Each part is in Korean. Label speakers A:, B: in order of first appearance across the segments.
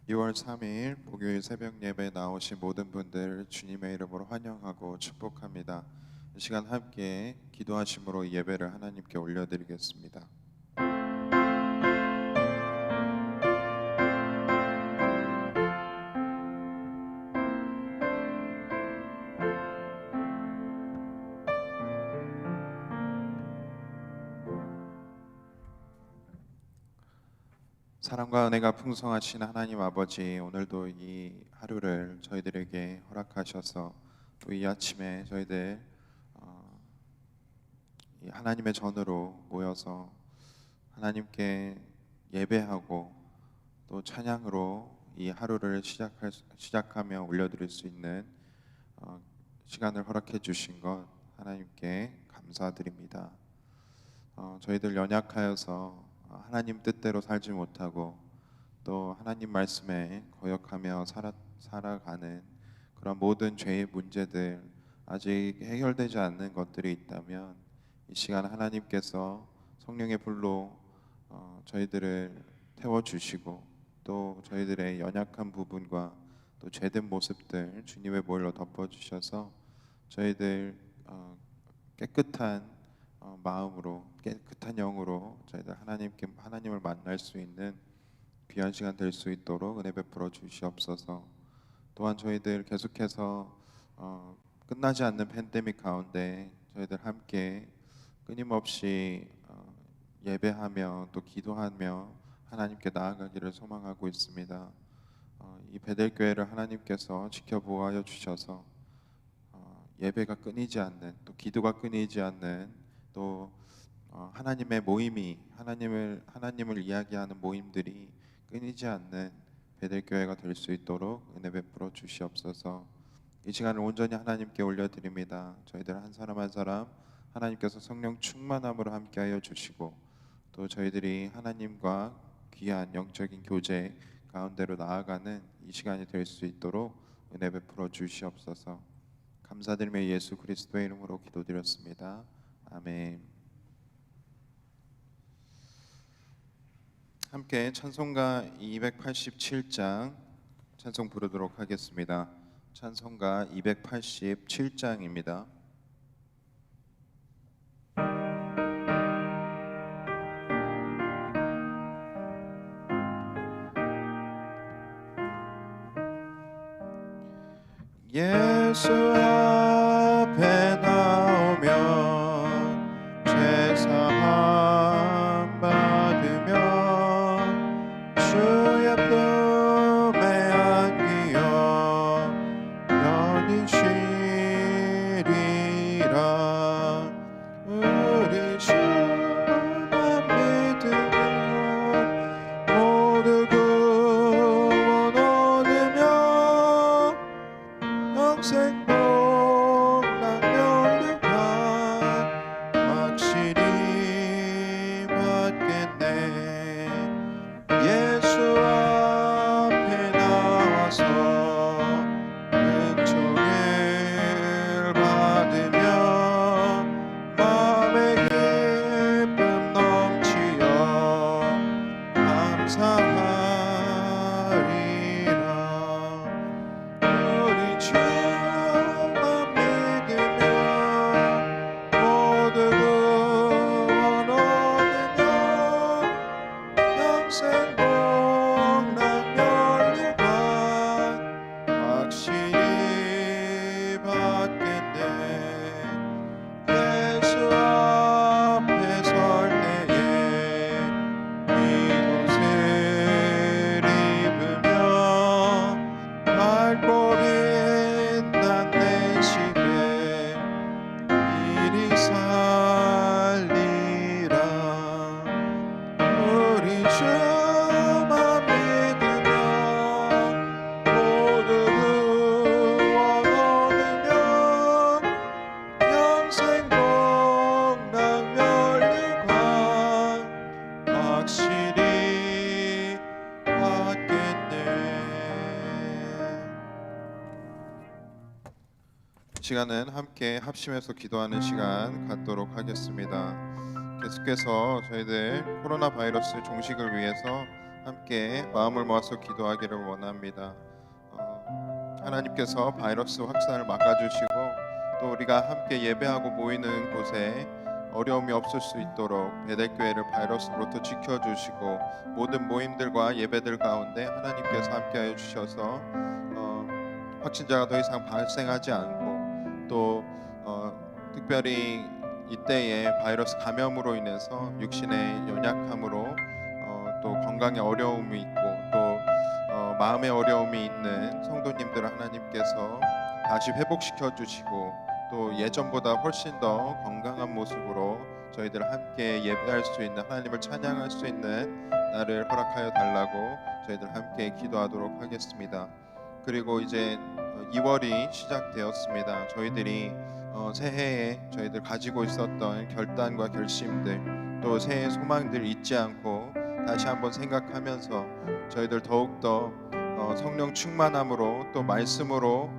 A: 2월 3일 목요일 새벽 예배 나오신 모든 분들 주님의 이름으로 환영하고 축복합니다. 이 시간 함께 기도하심으로 예배를 하나님께 올려드리겠습니다. 사랑과 은혜가 풍성하신 하나님 아버지, 오늘도 이 하루를 저희들에게 허락하셔서 또 이 아침에 저희들 이 하나님의 전으로 모여서 하나님께 예배하고 또 찬양으로 이 하루를 시작하며 올려드릴 수 있는 어, 시간을 허락해 주신 것 하나님께 감사드립니다. 저희들 연약하여서 하나님 뜻대로 살지 못하고 또 하나님 말씀에 거역하며 살아가는 그런 모든 죄의 문제들, 아직 해결되지 않는 것들이 있다면 이 시간 하나님께서 성령의 불로 저희들을 태워주시고 또 저희들의 연약한 부분과 또 죄된 모습들 주님의 보혈로 덮어주셔서 저희들 깨끗한 마음으로, 깨끗한 영으로 저희들 하나님을 만날 수 있는 귀한 시간 될 수 있도록 은혜 베풀어 주시옵소서. 또한 저희들 계속해서 끝나지 않는 팬데믹 가운데 저희들 함께 끊임없이 예배하며 또 기도하며 하나님께 나아가기를 소망하고 있습니다. 이 베델교회를 하나님께서 지켜보아여 주셔서 예배가 끊이지 않는, 또 기도가 끊이지 않는, 또 하나님의 모임이 하나님을 이야기하는 모임들이 끊이지 않는 베델교회가 될 수 있도록 은혜 베풀어 주시옵소서. 이 시간을 온전히 하나님께 올려드립니다. 저희들 한 사람 한 사람 하나님께서 성령 충만함으로 함께하여 주시고 또 저희들이 하나님과 귀한 영적인 교제 가운데로 나아가는 이 시간이 될 수 있도록 은혜 베풀어 주시옵소서. 감사드리며 예수 그리스도의 이름으로 기도드렸습니다. 아멘. 함께 찬송가 287장 찬송 부르도록 하겠습니다. 찬송가 287장입니다. 예수 앞에 나오면 죄사함 받으며 주의 품에 안기어 편히 쉬리라. 우리 주만 믿으면 모두 구원 얻으며 평생 복락면류관 확실히 받겠네. 예수 앞에 나와서 은총을 받으며 마음의 기쁨 넘치어 감사하리라. 우리 주만 믿으며 모두 구원 얻으며 평생 복락면류관 확실히 받겠네. 예수 앞에 설 때에 이곳을 입으며 밝고 빛난 내 집에 이리 살리라. 우리 주만 믿으며 모두 구원 얻으며 평생 복락면류관 확실히 받겠네. 시간은 함께 합심해서 기도하는 시간 갖도록 하겠습니다. 계속해서 저희들 코로나 바이러스 종식을 위해서 함께 마음을 모아서 기도하기를 원합니다. 하나님께서 바이러스 확산을 막아주시고 또 우리가 함께 예배하고 모이는 곳에 어려움이 없을 수 있도록 베델교회를 바이러스로부터 지켜주시고 모든 모임들과 예배들 가운데 하나님께서 함께하여 주셔서 확진자가 더 이상 발생하지 않고 또 특별히 이때에 바이러스 감염으로 인해서 육신의 연약함으로 또 건강에 어려움이 있고 또 마음의 어려움이 있는 성도님들을 하나님께서 다시 회복시켜 주시고 또 예전보다 훨씬 더 건강한 모습으로 저희들 함께 예배할 수 있는 하나님을 찬양할 수 있는 날을 허락하여 달라고 저희들 함께 기도하도록 하겠습니다. 그리고 이제 2월이 시작되었습니다. 저희들이 새해에 저희들 가지고 있었던 결단과 결심들 또 새해 소망들 잊지 않고 다시 한번 생각하면서 저희들 더욱더 성령 충만함으로 또 말씀으로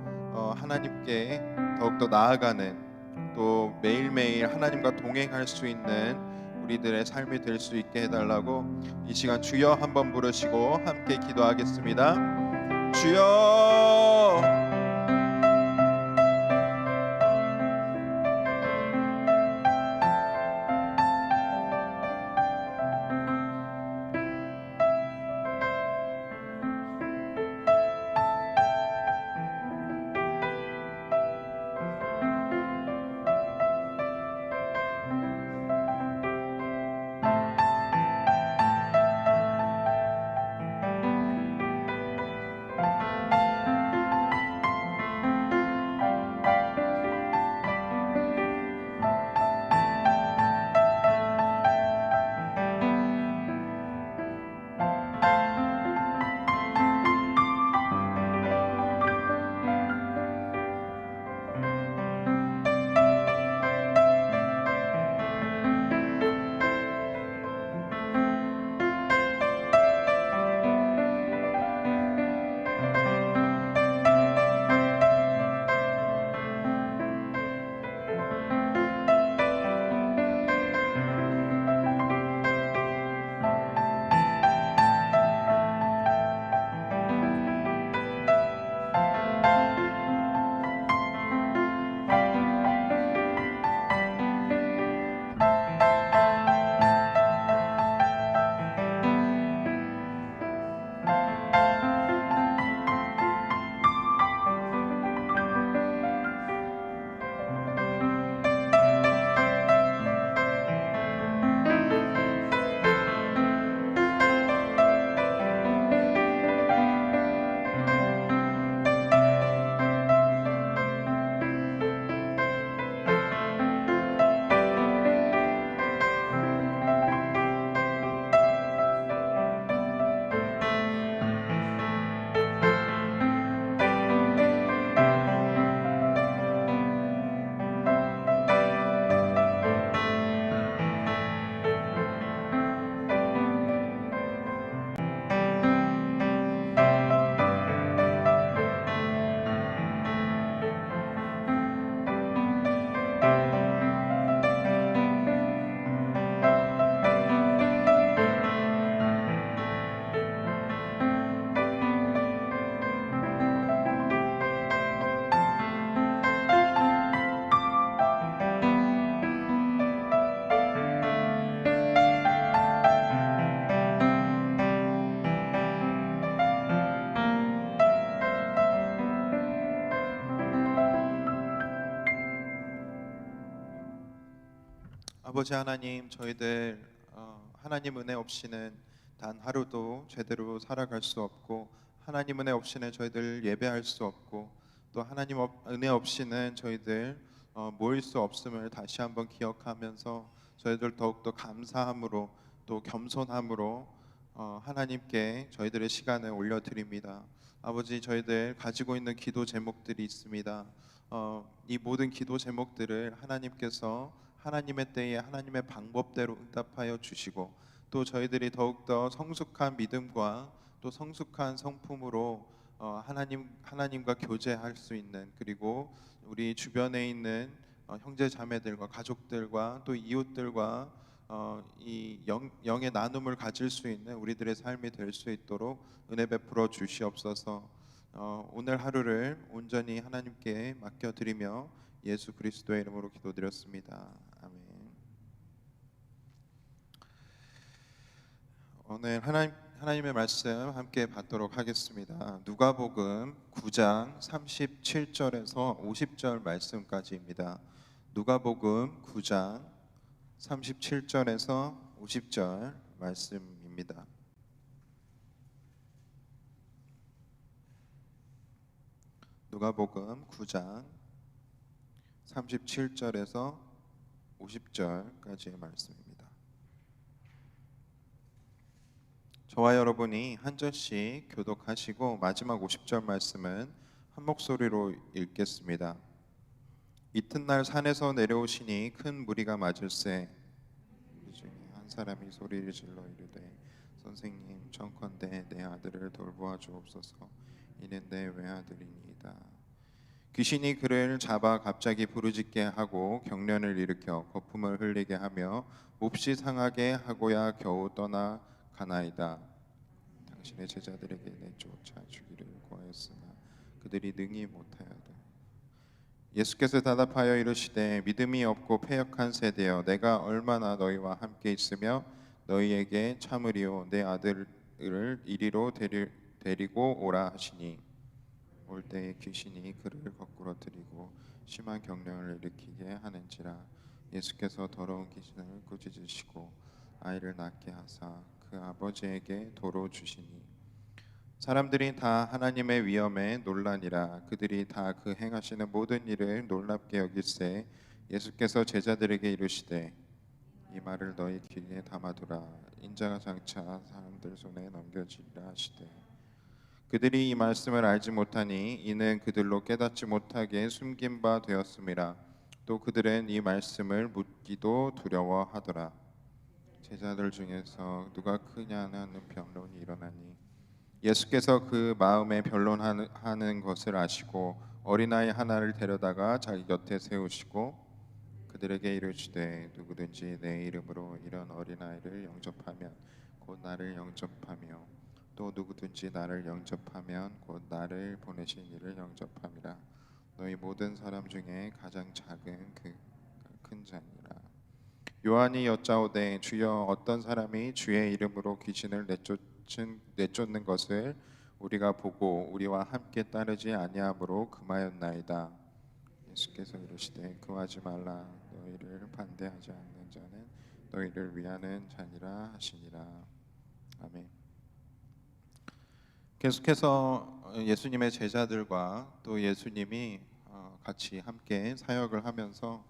A: 하나님께 더욱더 나아가는 또 매일매일 하나님과 동행할 수 있는 우리들의 삶이 될 수 있게 해달라고 이 시간 주여 한번 부르시고 함께 기도하겠습니다. 주여. 아버지 하나님, 저희들 하나님 은혜 없이는 단 하루도 제대로 살아갈 수 없고 하나님 은혜 없이는 저희들 예배할 수 없고 또 하나님 은혜 없이는 저희들 모일 수 없음을 다시 한번 기억하면서 저희들 더욱더 감사함으로 또 겸손함으로 하나님께 저희들의 시간을 올려드립니다. 아버지, 저희들 가지고 있는 기도 제목들이 있습니다. 이 모든 기도 제목들을 하나님께서 하나님의 때에 하나님의 방법대로 응답하여 주시고 또 저희들이 더욱더 성숙한 믿음과 또 성숙한 성품으로 하나님과 교제할 수 있는, 그리고 우리 주변에 있는 형제 자매들과 가족들과 또 이웃들과 이 영의 나눔을 가질 수 있는 우리들의 삶이 될 수 있도록 은혜 베풀어 주시옵소서. 오늘 하루를 온전히 하나님께 맡겨드리며 예수 그리스도의 이름으로 기도드렸습니다. 아멘. 오늘 하나님의 말씀 함께 받도록 하겠습니다. 누가복음 9장 37절에서 50절 말씀까지입니다. 누가복음 9장 37절에서 50절 말씀입니다. 누가복음 9장 37절에서 50절까지의 말씀입니다. 저와 여러분이 한 절씩 교독하시고 마지막 50절 말씀은 한 목소리로 읽겠습니다. 이튿날 산에서 내려오시니 큰 무리가 맞을세. 그 중에 한 사람이 소리를 질러 이르되 선생님 청컨대 내 아들을 돌보아 주옵소서. 이는 내 외아들이니이다. 귀신이 그를 잡아 갑자기 부르짖게 하고 경련을 일으켜 거품을 흘리게 하며 몹시 상하게 하고야 겨우 떠나 가나이다. 당신의 제자들에게 내쫓아 주기를 구하였으나 그들이 능히 못하였다. 예수께서 대답하여 이르시되 믿음이 없고 패역한 세대여, 내가 얼마나 너희와 함께 있으며 너희에게 참으리요. 내 아들을 이리로 데리고 오라 하시니 올 때에 귀신이 그를 거꾸로 들이고 심한 경련을 일으키게 하는지라. 예수께서 더러운 귀신을 꾸짖으시고 아이를 낳게 하사 그 아버지에게 도로 주시니 사람들이 다 하나님의 위엄에 놀라니라. 그들이 다 그 행하시는 모든 일을 놀랍게 여길세 예수께서 제자들에게 이르시되 이 말을 너희 귀에 담아두라. 인자가 장차 사람들 손에 넘겨지리라 하시되 그들이 이 말씀을 알지 못하니 이는 그들로 깨닫지 못하게 숨긴 바 되었음이라. 또 그들은 이 말씀을 묻기도 두려워하더라. 제자들 중에서 누가 크냐는 변론이 일어나니 예수께서 그 마음에 변론하는 것을 아시고 어린아이 하나를 데려다가 자기 곁에 세우시고 그들에게 이르시되 누구든지 내 이름으로 이런 어린아이를 영접하면 곧 나를 영접하며 또 누구든지 나를 영접하면 곧 나를 보내신 이를 영접함이라. 너희 모든 사람 중에 가장 작은 그 큰 자니라. 요한이 여짜오되 주여 어떤 사람이 주의 이름으로 귀신을 내쫓는 것을 우리가 보고 우리와 함께 따르지 아니하므로 금하였나이다. 예수께서 이르시되 금하지 말라. 너희를 반대하지 않는 자는 너희를 위하는 자니라 하시니라. 아멘. 계속해서 예수님의 제자들과 또 예수님이 같이 함께 사역을 하면서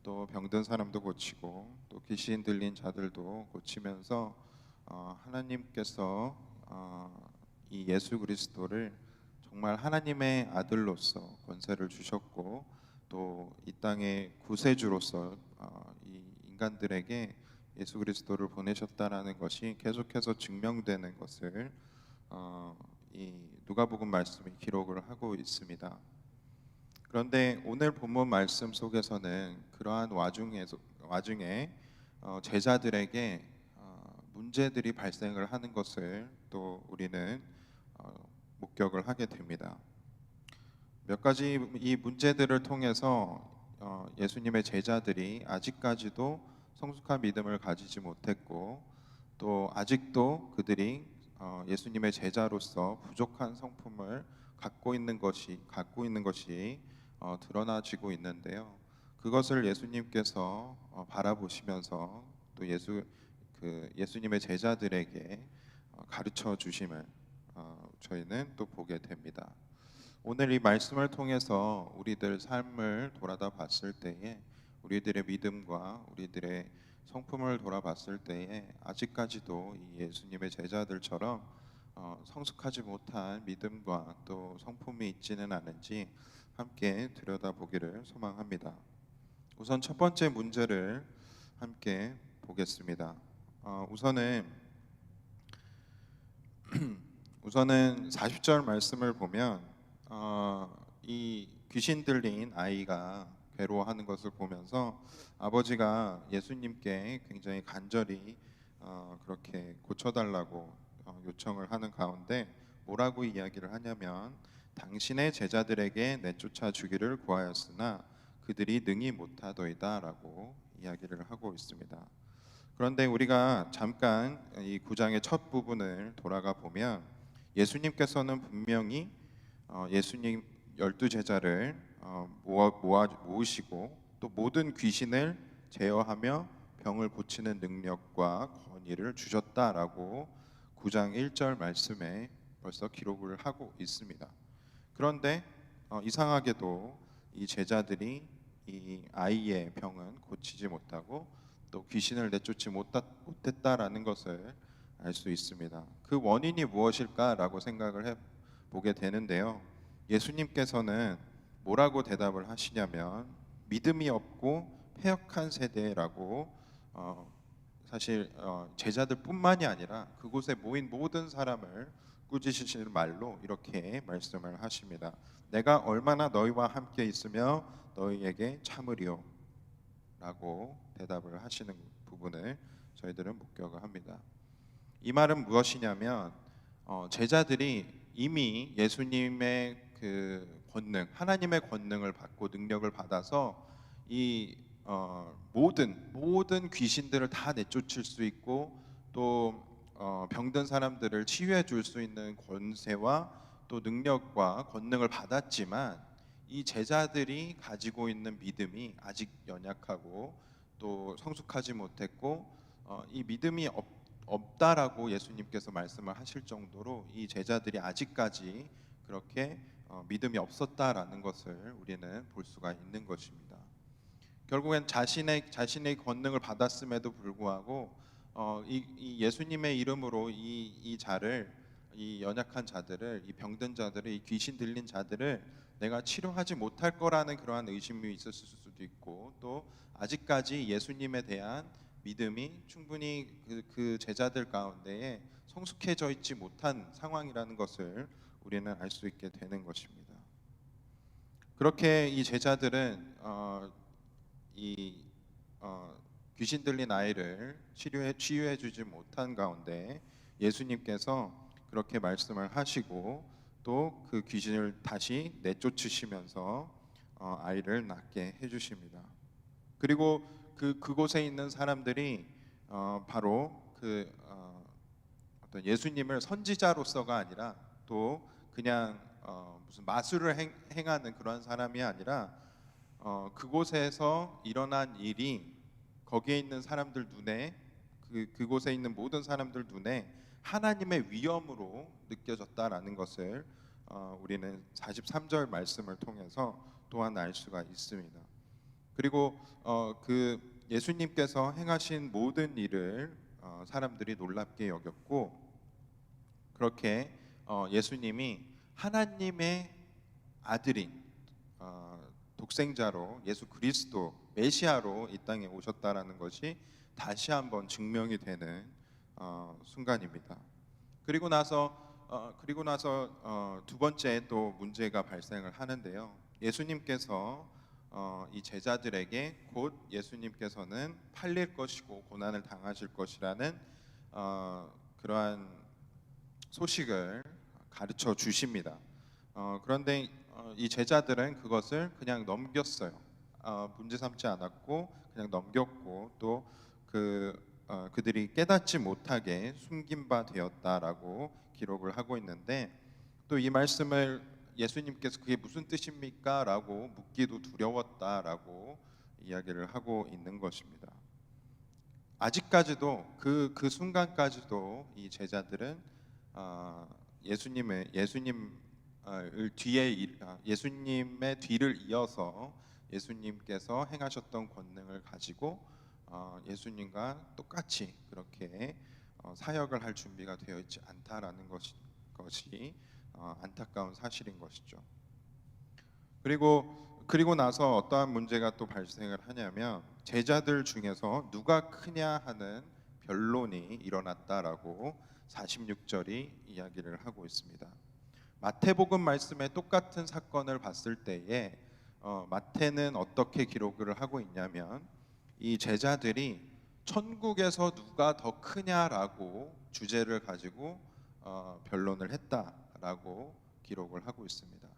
A: 또 병든 사람도 고치고 또 귀신 들린 자들도 고치면서 하나님께서 이 예수 그리스도를 정말 하나님의 아들로서 권세를 주셨고 또 이 땅의 구세주로서 이 인간들에게 예수 그리스도를 보내셨다라는 것이 계속해서 증명되는 것을 이 누가복음 말씀이 기록을 하고 있습니다. 그런데 오늘 본문 말씀 속에서는 그러한 와중에 제자들에게 문제들이 발생을 하는 것을 또 우리는 목격을 하게 됩니다. 몇 가지 이 문제들을 통해서 예수님의 제자들이 아직까지도 성숙한 믿음을 가지지 못했고 또 아직도 그들이 예수님의 제자로서 부족한 성품을 갖고 있는 것이 드러나지고 있는데요. 그것을 예수님께서 바라보시면서 또 예수님의 제자들에게 가르쳐 주심을 저희는 또 보게 됩니다. 오늘 이 말씀을 통해서 우리들 삶을 돌아다 봤을 때에 우리들의 믿음과 우리들의 성품을 돌아봤을 때에 아직까지도 이 예수님의 제자들처럼 성숙하지 못한 믿음과 또 성품이 있지는 않은지 함께 들여다보기를 소망합니다. 우선 첫 번째 문제를 함께 보겠습니다. 우선은 40절 말씀을 보면 이 귀신 들린 아이가 괴로워하는 것을 보면서 아버지가 예수님께 굉장히 간절히 그렇게 고쳐달라고 요청을 하는 가운데 뭐라고 이야기를 하냐면 당신의 제자들에게 내쫓아 주기를 구하였으나 그들이 능히 못하도이다라고 이야기를 하고 있습니다. 그런데 우리가 잠깐 이 9장의 첫 부분을 돌아가 보면 예수님께서는 분명히 예수님 12제자를 모으시고 또 모든 귀신을 제어하며 병을 고치는 능력과 권위를 주셨다라고 9장 1절 말씀에 벌써 기록을 하고 있습니다. 그런데 이상하게도 이 제자들이 이 아이의 병은 고치지 못하고 또 귀신을 내쫓지 못했다라는 것을 알 수 있습니다. 그 원인이 무엇일까라고 생각을 해보게 되는데요. 예수님께서는 뭐라고 대답을 하시냐면 믿음이 없고 패역한 세대라고 사실 제자들뿐만이 아니라 그곳에 모인 모든 사람을 꾸짖으시는 말로 이렇게 말씀을 하십니다. 내가 얼마나 너희와 함께 있으며 너희에게 참으리요 라고 대답을 하시는 부분을 저희들은 목격을 합니다. 이 말은 무엇이냐면 제자들이 이미 예수님의 그 권능, 하나님의 권능을 받고 능력을 받아서 이 모든 귀신들을 다 내쫓을 수 있고 또 병든 사람들을 치유해 줄 수 있는 권세와 또 능력과 권능을 받았지만 이 제자들이 가지고 있는 믿음이 아직 연약하고 또 성숙하지 못했고 이 믿음이 없다라고 예수님께서 말씀을 하실 정도로 이 제자들이 아직까지 그렇게 믿음이 없었다라는 것을 우리는 볼 수가 있는 것입니다. 결국엔 자신의 권능을 받았음에도 불구하고 이 예수님의 이름으로 이 연약한 자들을, 이 병든 자들을, 이 귀신 들린 자들을 내가 치료하지 못할 거라는 그러한 의심이 있었을 수도 있고 또 아직까지 예수님에 대한 믿음이 충분히 그 제자들 가운데에 성숙해져 있지 못한 상황이라는 것을 우리는 알 수 있게 되는 것입니다. 그렇게 이 제자들은 이 귀신 들린 아이를 치유해 주지 못한 가운데 예수님께서 그렇게 말씀을 하시고 또 그 귀신을 다시 내쫓으시면서 아이를 낫게 해주십니다. 그리고 그곳에 있는 사람들이 바로 어떤 예수님을 선지자로서가 아니라 또 그냥 무슨 마술을 행하는 그런 사람이 아니라 그곳에서 일어난 일이 거기에 있는 사람들 눈에 그곳에 있는 모든 사람들 눈에 하나님의 위엄으로 느껴졌다라는 것을 우리는 43절 말씀을 통해서 또한 알 수가 있습니다. 그리고 그 예수님께서 행하신 모든 일을 사람들이 놀랍게 여겼고 그렇게 예수님이 하나님의 아들인 독생자로 예수 그리스도 메시아로 이 땅에 오셨다라는 것이 다시 한번 증명이 되는 순간입니다. 그리고 나서 두 번째 또 문제가 발생을 하는데요. 예수님께서 이 제자들에게 곧 예수님께서는 팔릴 것이고 고난을 당하실 것이라는 그러한 소식을 가르쳐 주십니다. 그런데 이 제자들은 그것을 그냥 넘겼어요. 문제 삼지 않았고 그냥 넘겼고 또 그들이 깨닫지 못하게 숨긴 바 되었다라고 기록을 하고 있는데 또 이 말씀을 예수님께서 그게 무슨 뜻입니까? 라고 묻기도 두려웠다라고 이야기를 하고 있는 것입니다. 아직까지도 그 순간까지도 이 제자들은 예수님의 뒤를 이어서 예수님께서 행하셨던 권능을 가지고 예수님과 똑같이 그렇게 사역을 할 준비가 되어 있지 않다라는 것이 안타까운 사실인 것이죠. 그리고 나서 어떠한 문제가 또 발생을 하냐면 제자들 중에서 누가 크냐 하는 변론이 일어났다라고 46절이 이야기를 하고 있습니다. 마태복음 말씀에 똑같은 사건을 봤을 때에 마태는 어떻게 기록을 하고 있냐면 이 제자들이 천국에서 누가 더 크냐라고 주제를 가지고 변론을 했다라고 기록을 하고 있습니다.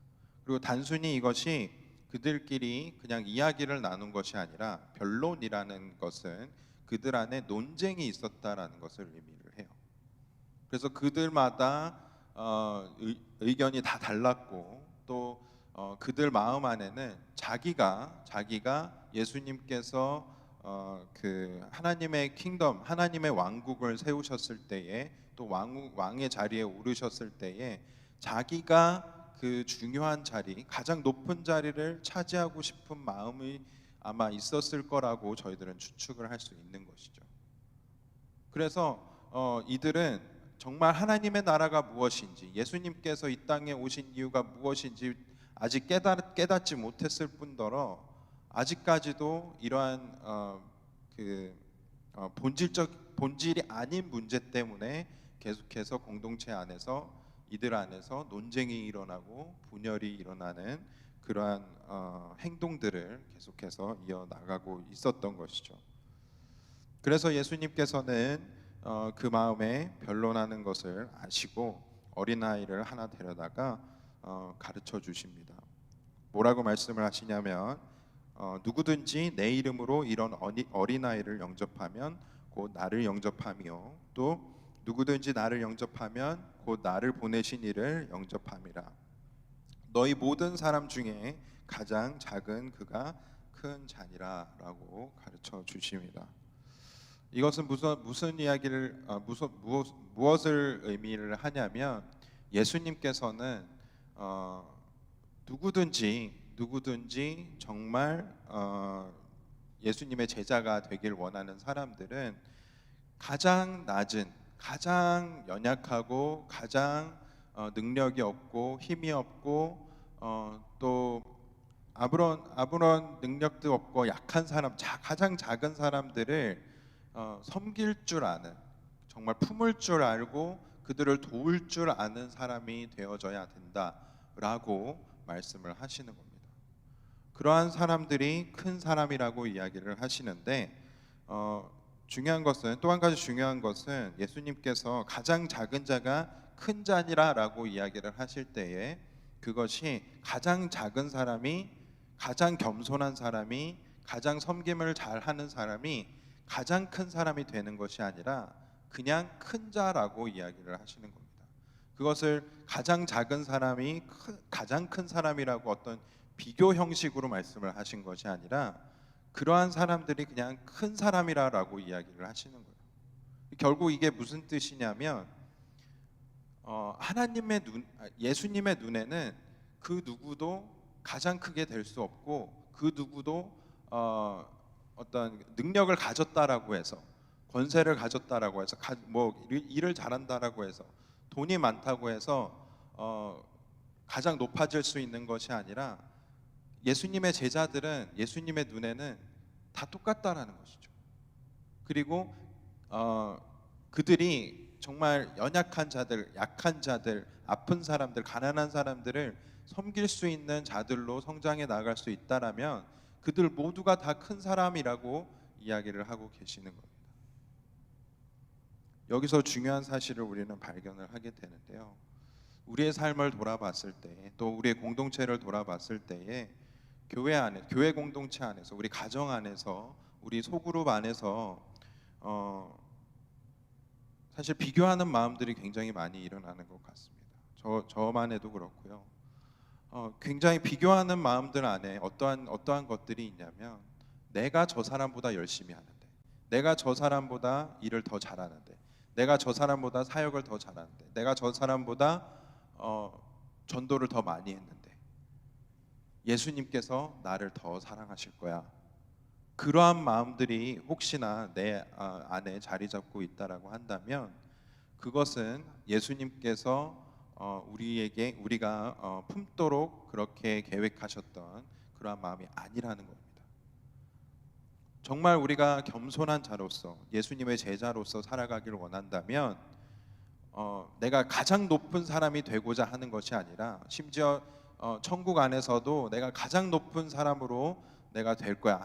A: 그리고 단순히 이것이 그들끼리 그냥 이야기를 나눈 것이 아니라 변론이라는 것은 그들 안에 논쟁이 있었다라는 것을 의미를 해요. 그래서 그들마다 의견이 다 달랐고 또 그들 마음 안에는 자기가 예수님께서 그 하나님의 킹덤, 하나님의 왕국을 세우셨을 때에 또 왕의 자리에 오르셨을 때에 자기가 그 중요한 자리, 가장 높은 자리를 차지하고 싶은 마음이 아마 있었을 거라고 저희들은 추측을 할 수 있는 것이죠. 그래서 이들은 정말 하나님의 나라가 무엇인지, 예수님께서 이 땅에 오신 이유가 무엇인지 아직 깨닫지 못했을 뿐더러 아직까지도 이러한 본질이 아닌 문제 때문에 계속해서 공동체 안에서 이들 안에서 논쟁이 일어나고 분열이 일어나는 그러한 행동들을 계속해서 이어나가고 있었던 것이죠. 그래서 예수님께서는 그 마음에 변론하는 것을 아시고 어린아이를 하나 데려다가 가르쳐 주십니다. 뭐라고 말씀을 하시냐면 누구든지 내 이름으로 이런 어린아이를 영접하면 곧 나를 영접하며 또 누구든지 나를 영접하면 곧 나를 보내신 이를 영접함이라. 너희 모든 사람 중에 가장 작은 그가 큰 자니라 라고 가르쳐 주십니다. 이것은 무슨 이야기를 무엇을 의미를 하냐면 예수님께서는 누구든지 정말 예수님의 제자가 되길 원하는 사람들은 가장 낮은, 가장 연약하고 가장 능력이 없고 힘이 없고 또 아무런 능력도 없고 약한 사람, 가장 작은 사람들을 섬길 줄 아는, 정말 품을 줄 알고 그들을 도울 줄 아는 사람이 되어져야 된다라고 말씀을 하시는 겁니다. 그러한 사람들이 큰 사람이라고 이야기를 하시는데 중요한 것은, 또 한 가지 중요한 것은 예수님께서 가장 작은 자가 큰 자니라라고 이야기를 하실 때에 그것이 가장 작은 사람이, 가장 겸손한 사람이, 가장 섬김을 잘하는 사람이 가장 큰 사람이 되는 것이 아니라 그냥 큰 자라고 이야기를 하시는 겁니다. 그것을 가장 작은 사람이 가장 큰 사람이라고 어떤 비교 형식으로 말씀을 하신 것이 아니라 그러한 사람들이 그냥 큰 사람이라고 이야기를 하시는 거예요. 결국 이게 무슨 뜻이냐면 예수님의 눈에는 그 누구도 가장 크게 될 수 없고 그 누구도 어떤 능력을 가졌다라고 해서, 권세를 가졌다라고 해서, 뭐 일을 잘한다라고 해서, 돈이 많다고 해서 가장 높아질 수 있는 것이 아니라 예수님의 제자들은 예수님의 눈에는 다 똑같다라는 것이죠. 그리고 그들이 정말 연약한 자들, 약한 자들, 아픈 사람들, 가난한 사람들을 섬길 수 있는 자들로 성장해 나갈 수 있다라면 그들 모두가 다 큰 사람이라고 이야기를 하고 계시는 겁니다. 여기서 중요한 사실을 우리는 발견을 하게 되는데요. 우리의 삶을 돌아봤을 때, 또 우리의 공동체를 돌아봤을 때에 교회 안에, 교회 공동체 안에서, 우리 가정 안에서, 우리 소그룹 안에서 사실 비교하는 마음들이 굉장히 많이 일어나는 것 같습니다. 저만 해도 그렇고요. 굉장히 비교하는 마음들 안에 어떠한 것들이 있냐면 내가 저 사람보다 열심히 하는데, 내가 저 사람보다 일을 더 잘하는데, 내가 저 사람보다 사역을 더 잘하는데, 내가 저 사람보다 전도를 더 많이 했는데 예수님께서 나를 더 사랑하실 거야. 그러한 마음들이 혹시나 내 안에 자리 잡고 있다라고 한다면 그것은 예수님께서 우리가 품도록 그렇게 계획하셨던 그러한 마음이 아니라는 겁니다. 정말 우리가 겸손한 자로서, 예수님의 제자로서 살아가기를 원한다면 내가 가장 높은 사람이 되고자 하는 것이 아니라 심지어 천국 안에서도 내가 가장 높은 사람으로 내가 될 거야.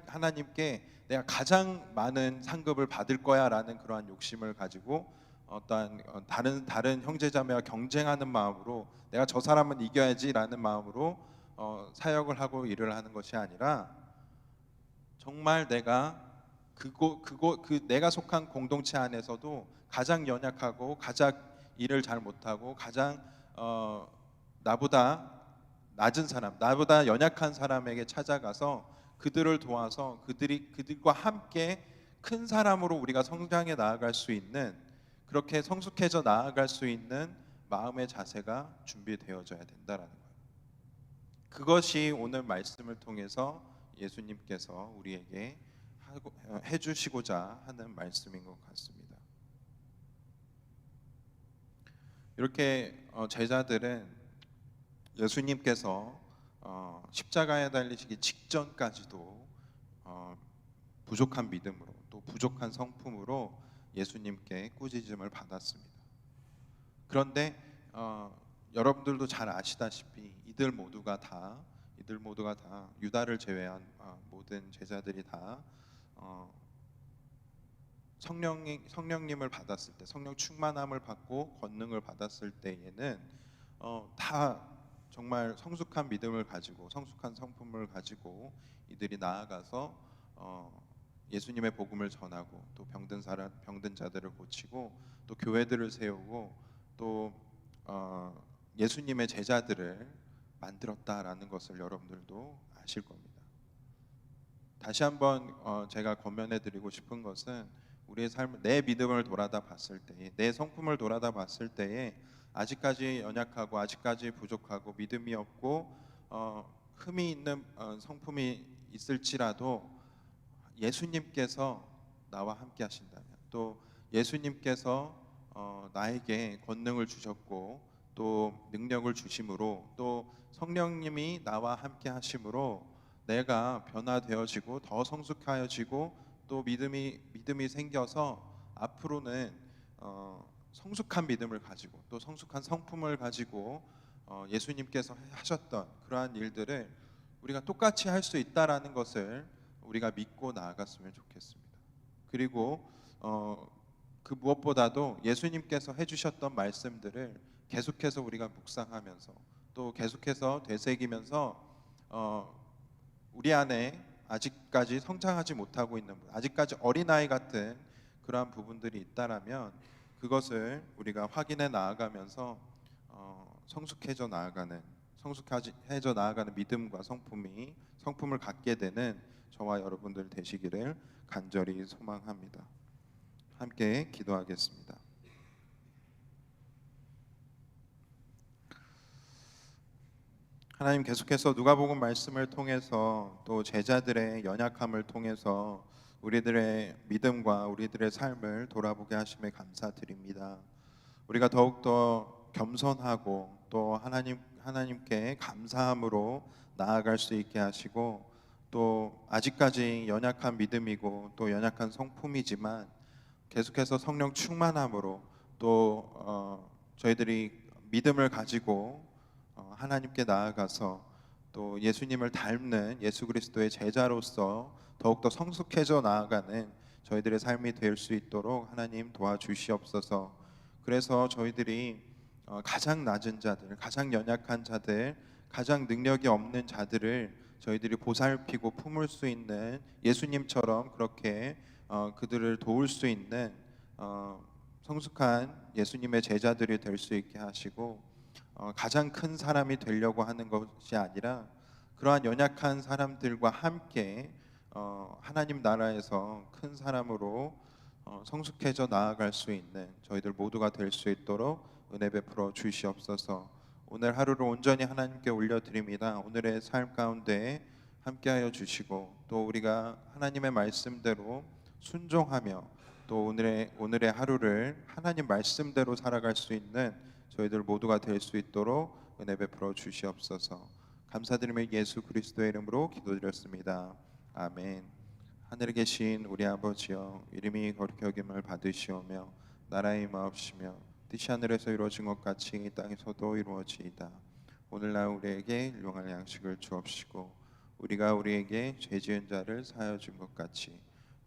A: 하나님께 내가 가장 많은 상급을 받을 거야라는 그러한 욕심을 가지고 어떠한 다른 형제자매와 경쟁하는 마음으로 내가 저 사람은 이겨야지라는 마음으로 사역을 하고 일을 하는 것이 아니라 정말 내가 내가 속한 공동체 안에서도 가장 연약하고 가장 일을 잘 못하고 가장 나보다 낮은 사람, 나보다 연약한 사람에게 찾아가서 그들을 도와서 그들과 함께 큰 사람으로 우리가 성장해 나아갈 수 있는, 그렇게 성숙해져 나아갈 수 있는 마음의 자세가 준비되어져야 된다라는 거예요. 그것이 오늘 말씀을 통해서 예수님께서 우리에게 해주시고자 하는 말씀인 것 같습니다. 이렇게 제자들은 예수님께서 십자가에 달리시기 직전까지도 부족한 믿음으로 또 부족한 성품으로 예수님께 꾸짖음을 받았습니다. 그런데 여러분들도 잘 아시다시피 이들 모두가 다 유다를 제외한 모든 제자들이 다 성령님을 받았을 때, 성령 충만함을 받고 권능을 받았을 때에는 다 정말 성숙한 믿음을 가지고 성숙한 성품을 가지고 이들이 나아가서 예수님의 복음을 전하고 또 병든 자들을 고치고 또 교회들을 세우고 또 예수님의 제자들을 만들었다라는 것을 여러분들도 아실 겁니다. 다시 한번 제가 권면해 드리고 싶은 것은 우리의 삶, 내 믿음을 돌아다 봤을 때에, 내 성품을 돌아다 봤을 때에 아직까지 연약하고 아직까지 부족하고 믿음이 없고 흠이 있는 성품이 있을지라도 예수님께서 나와 함께 하신다면, 또 예수님께서 나에게 권능을 주셨고 또 능력을 주심으로 또 성령님이 나와 함께 하심으로 내가 변화되어지고 더 성숙하여지고 또 믿음이 생겨서 앞으로는 성숙한 믿음을 가지고 또 성숙한 성품을 가지고 예수님께서 하셨던 그러한 일들을 우리가 똑같이 할 수 있다라는 것을 우리가 믿고 나아갔으면 좋겠습니다. 그리고 그 무엇보다도 예수님께서 해주셨던 말씀들을 계속해서 우리가 묵상하면서 또 계속해서 되새기면서 우리 안에 아직까지 성장하지 못하고 있는 아직까지 어린아이 같은 그러한 부분들이 있다라면 그것을 우리가 확인해 나아가면서 성숙해져 나아가는 믿음과 성품을 갖게 되는 저와 여러분들 되시기를 간절히 소망합니다. 함께 기도하겠습니다. 하나님, 계속해서 누가복음 말씀을 통해서 또 제자들의 연약함을 통해서 우리들의 믿음과 우리들의 삶을 돌아보게 하심에 감사드립니다. 우리가 더욱더 겸손하고 또 하나님께 감사함으로 나아갈 수 있게 하시고 또 아직까지 연약한 믿음이고 또 연약한 성품이지만 계속해서 성령 충만함으로 또 저희들이 믿음을 가지고 하나님께 나아가서 또 예수님을 닮는 예수 그리스도의 제자로서 더욱더 성숙해져 나아가는 저희들의 삶이 될 수 있도록 하나님 도와주시옵소서. 그래서 저희들이 가장 낮은 자들, 가장 연약한 자들, 가장 능력이 없는 자들을 저희들이 보살피고 품을 수 있는 예수님처럼 그렇게 그들을 도울 수 있는 성숙한 예수님의 제자들이 될 수 있게 하시고 가장 큰 사람이 되려고 하는 것이 아니라 그러한 연약한 사람들과 함께 하나님 나라에서 큰 사람으로 성숙해져 나아갈 수 있는 저희들 모두가 될 수 있도록 은혜 베풀어 주시옵소서. 오늘 하루를 온전히 하나님께 올려드립니다. 오늘의 삶 가운데 함께하여 주시고 또 우리가 하나님의 말씀대로 순종하며 또 오늘의 하루를 하나님 말씀대로 살아갈 수 있는 저희들 모두가 될 수 있도록 은혜 베풀어 주시옵소서. 감사드리며 예수 그리스도의 이름으로 기도드렸습니다. 아멘. 하늘에 계신 우리 아버지여, 이름이 거룩히 여김을 받으시오며 나라의 임하옵시며 뜻이 하늘에서 이루어진 것 같이 땅에서도 이루어지이다. 오늘날 우리에게 일용할 양식을 주옵시고 우리가 우리에게 죄 지은 자를 사하여 준 것 같이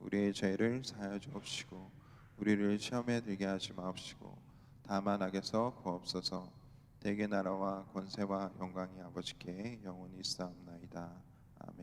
A: 우리의 죄를 사하여 주옵시고 우리를 시험에 들게 하지 마옵시고 다만 악에서 구하옵소서. 대개 나라와 권세와 영광이 아버지께 영원히 있사옵나이다. 아멘.